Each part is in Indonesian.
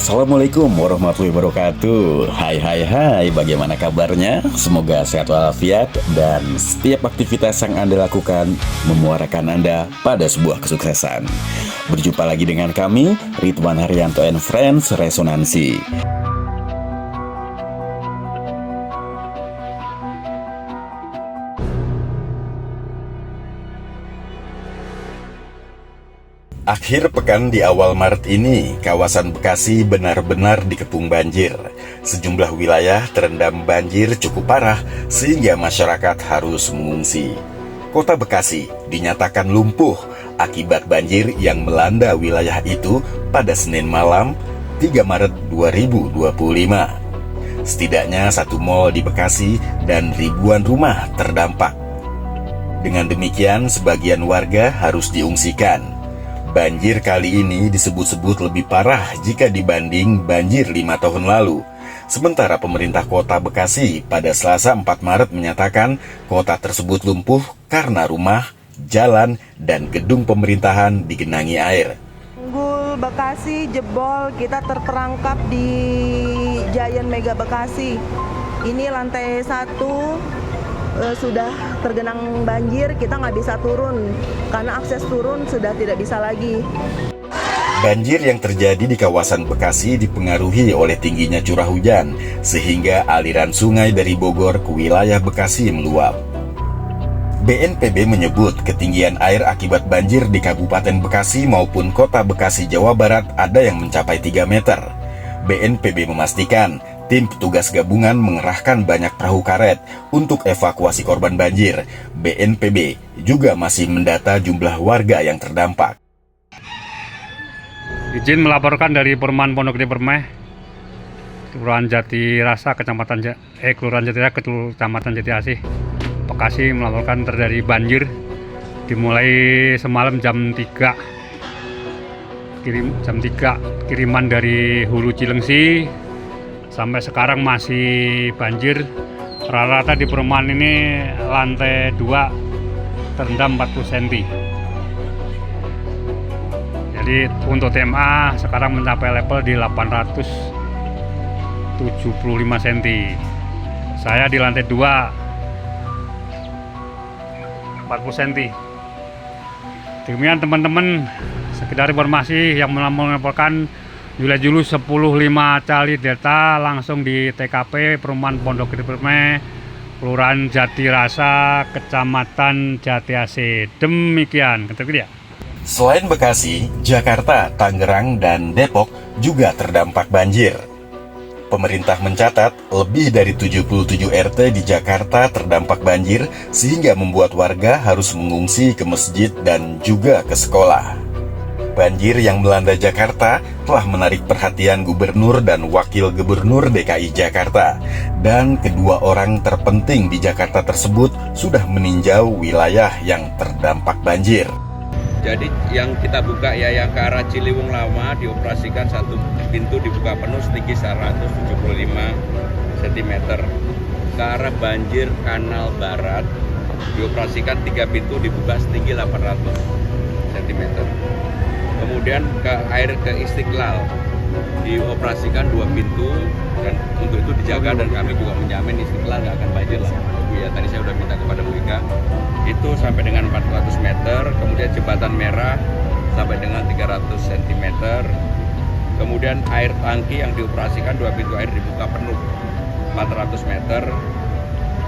Assalamualaikum warahmatullahi wabarakatuh. Hai, bagaimana kabarnya? Semoga sehat walafiat dan setiap aktivitas yang Anda lakukan memuarakan Anda pada sebuah kesuksesan. Berjumpa lagi dengan kami, Ridwan Haryanto and Friends Resonansi. Akhir pekan di awal Maret ini, kawasan Bekasi benar-benar dikepung banjir. Sejumlah wilayah terendam banjir cukup parah sehingga masyarakat harus mengungsi. Kota Bekasi dinyatakan lumpuh akibat banjir yang melanda wilayah itu pada Senin malam 3 Maret 2025. Setidaknya satu mal di Bekasi dan ribuan rumah terdampak. Dengan demikian, sebagian warga harus diungsikan. Banjir kali ini disebut-sebut lebih parah jika dibanding banjir 5 tahun lalu. Sementara pemerintah kota Bekasi pada Selasa 4 Maret menyatakan kota tersebut lumpuh karena rumah, jalan, dan gedung pemerintahan digenangi air. Tanggul Bekasi jebol, kita terperangkap di Giant Mega Bekasi. Ini lantai 1 sudah tergenang banjir, kita nggak bisa turun karena akses turun sudah tidak bisa lagi. Banjir yang terjadi di kawasan Bekasi dipengaruhi oleh tingginya curah hujan, sehingga aliran sungai dari Bogor ke wilayah Bekasi meluap. BNPB menyebut ketinggian air akibat banjir di Kabupaten Bekasi maupun Kota Bekasi, Jawa Barat ada yang mencapai 3 meter. BNPB memastikan tim petugas gabungan mengerahkan banyak perahu karet untuk evakuasi korban banjir. BNPB juga masih mendata jumlah warga yang terdampak. Izin melaporkan dari Perumahan Pondok Gede Permai, Kelurahan Jati Rasa, Kelurahan Jati Rasa, Kecamatan Jati Asih, Bekasi, melaporkan terjadi banjir dimulai semalam jam 3. Kiriman dari Hulu Cilengsi sampai sekarang masih banjir. Rata-rata di perumahan ini lantai 2 terendam 40 cm. Jadi untuk TMA sekarang mencapai level di 875 cm. Saya di lantai 2 40 cm. Demikian teman-teman, sekedar informasi yang melaporkan Wilayah Julus 10.5 Cali Delta langsung di TKP Perumahan Pondok Gede Permai, Kelurahan Jati Rasa, Kecamatan Jati Asih. Demikian, ya. Selain Bekasi, Jakarta, Tangerang, dan Depok juga terdampak banjir. Pemerintah mencatat lebih dari 77 RT di Jakarta terdampak banjir sehingga membuat warga harus mengungsi ke masjid dan juga ke sekolah. Banjir yang melanda Jakarta telah menarik perhatian Gubernur dan Wakil Gubernur DKI Jakarta, dan kedua orang terpenting di Jakarta tersebut sudah meninjau wilayah yang terdampak banjir. Jadi yang kita buka ya yang ke arah Ciliwung Lama dioperasikan satu pintu dibuka penuh setinggi 175 cm. Ke arah banjir Kanal Barat dioperasikan 3 pintu dibuka setinggi 800 cm. Kemudian ke Istiqlal dioperasikan 2 pintu, dan untuk itu dijaga, dan kami juga menjamin Istiqlal nggak akan banjir lah. Ya, tadi saya sudah minta kepada Bu Ika itu sampai dengan 400 meter. Kemudian Jembatan Merah sampai dengan 300 cm. Kemudian air tangki yang dioperasikan 2 pintu air dibuka penuh 400 meter.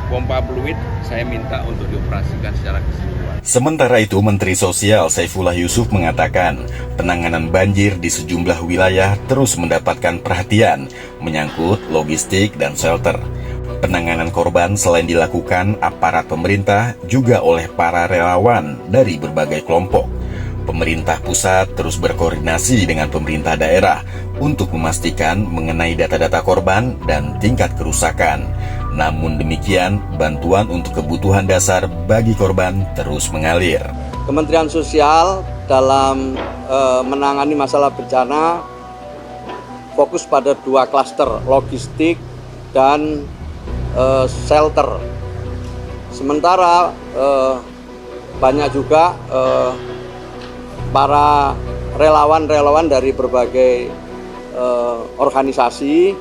Pompa fluid saya minta untuk dioperasikan secara keseluruhan. Sementara itu, Menteri Sosial Saifullah Yusuf mengatakan penanganan banjir di sejumlah wilayah terus mendapatkan perhatian menyangkut logistik dan shelter. Penanganan korban selain dilakukan aparat pemerintah juga oleh para relawan dari berbagai kelompok. Pemerintah pusat terus berkoordinasi dengan pemerintah daerah untuk memastikan mengenai data-data korban dan tingkat kerusakan. Namun demikian, bantuan untuk kebutuhan dasar bagi korban terus mengalir. Kementerian Sosial dalam menangani masalah bencana fokus pada 2 klaster, logistik dan shelter. Sementara banyak juga para relawan-relawan dari berbagai organisasi,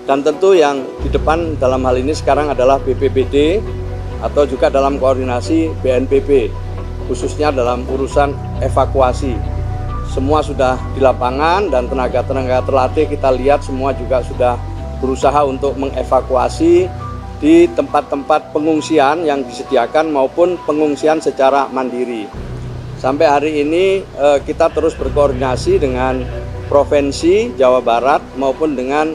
dan tentu yang di depan dalam hal ini sekarang adalah BPBD atau juga dalam koordinasi BNPB, khususnya dalam urusan evakuasi. Semua sudah di lapangan dan tenaga-tenaga terlatih kita lihat semua juga sudah berusaha untuk mengevakuasi di tempat-tempat pengungsian yang disediakan maupun pengungsian secara mandiri. Sampai hari ini kita terus berkoordinasi dengan Provinsi Jawa Barat maupun dengan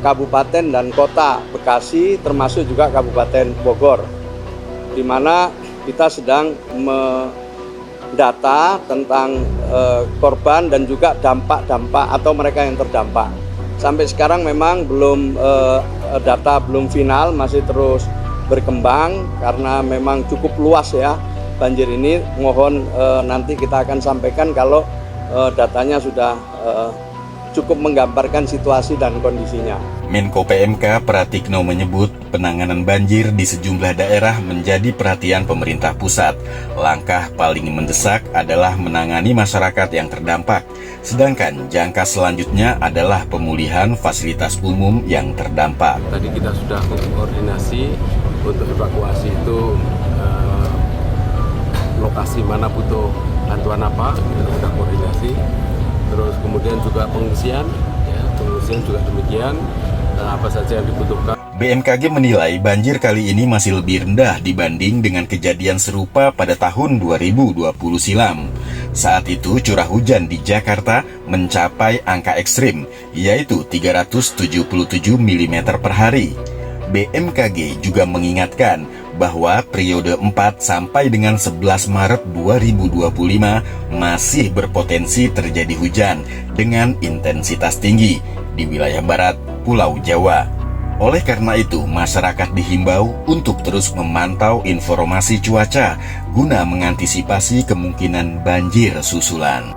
Kabupaten dan Kota Bekasi, termasuk juga Kabupaten Bogor, di mana kita sedang mendata tentang korban dan juga dampak-dampak atau mereka yang terdampak. Sampai sekarang memang belum data belum final, masih terus berkembang karena memang cukup luas ya banjir ini. Mohon nanti kita akan sampaikan kalau datanya sudah cukup menggambarkan situasi dan kondisinya. Menko PMK Pratikno menyebut penanganan banjir di sejumlah daerah menjadi perhatian pemerintah pusat. Langkah paling mendesak adalah menangani masyarakat yang terdampak, sedangkan jangka selanjutnya adalah pemulihan fasilitas umum yang terdampak. Tadi kita sudah koordinasi untuk evakuasi itu lokasi mana butuh bantuan apa, kita sudah koordinasi. Terus kemudian juga pengungsian juga demikian, apa saja yang dibutuhkan. BMKG menilai banjir kali ini masih lebih rendah dibanding dengan kejadian serupa pada tahun 2020 silam. Saat itu curah hujan di Jakarta mencapai angka ekstrim, yaitu 377 mm per hari. BMKG juga mengingatkan bahwa periode 4 sampai dengan 11 Maret 2025 masih berpotensi terjadi hujan dengan intensitas tinggi di wilayah barat Pulau Jawa. Oleh karena itu, masyarakat dihimbau untuk terus memantau informasi cuaca guna mengantisipasi kemungkinan banjir susulan.